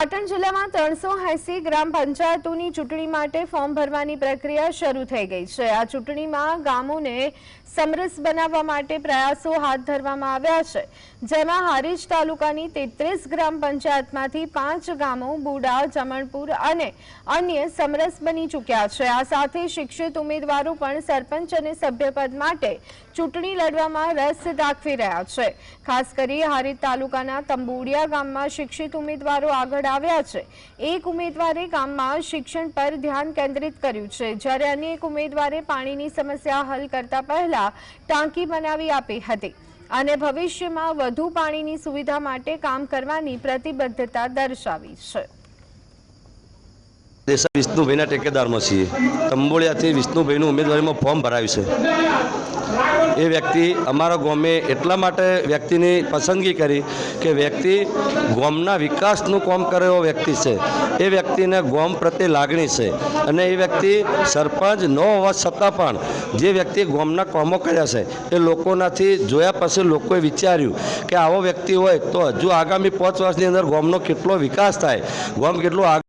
પાટણ જિલ્લામાં 380 ગ્રામ પંચાયતોની ચૂંટણી માટે ફોર્મ ભરવાની પ્રક્રિયા શરૂ થઈ ગઈ છે। આ ચૂંટણીમાં ગામોને સમરસ બનાવવા માટે પ્રયાસો હાથ ધરવામાં આવ્યા છે, જેમાં હારીજ તાલુકાની 33 ગ્રામ પંચાયતમાંથી 5 ગામો બુડા, જમણપુર અને અન્ય સમરસ બની ચૂક્યા છે। આ સાથે શિક્ષિત ઉમેદવારો પણ સરપંચ અને સભ્યપદ માટે ચૂંટણી લડવામાં રસ દાખવી રહ્યા છે। ખાસ કરી હારીજ તાલુકાના તંબુડિયા ગામમાં શિક્ષિત ઉમેદવારો આગળ આવ્યા છે। એક ઉમેદવારે ગામમાં શિક્ષણ પર ધ્યાન કેન્દ્રિત કર્યું છે, જ્યારે અન્ય એક ઉમેદવારે પાણીની સમસ્યા હલ કરતા પહેલા ટાંકી બનાવી આપી હતી અને ભવિષ્યમાં વધુ પાણીની સુવિધા માટે કામ કરવાની પ્રતિબદ્ધતા દર્શાવી છે। વિષ્ણુભાઈના ટેકેદારમાં છીએ। તંબોળિયાથી વિષ્ણુભાઈનું ઉમેદવારીમાં ફોર્મ ભરાયું છે। એ વ્યક્તિ અમારા ગામે એટલા માટે વ્યક્તિની પસંદગી કરી કે વ્યક્તિ ગામના વિકાસનું કામ કરે એવો વ્યક્તિ છે। એ વ્યક્તિને ગામ પ્રત્યે લાગણી છે અને એ વ્યક્તિ સરપંચ ન હોવા છતાં પણ જે વ્યક્તિ ગામના કામો કર્યા છે એ લોકોનાથી જોયા પછી લોકોએ વિચાર્યું કે આવો વ્યક્તિ હોય તો હજુ આગામી 5 વર્ષની અંદર ગામનો કેટલો વિકાસ થાય, ગામ કેટલું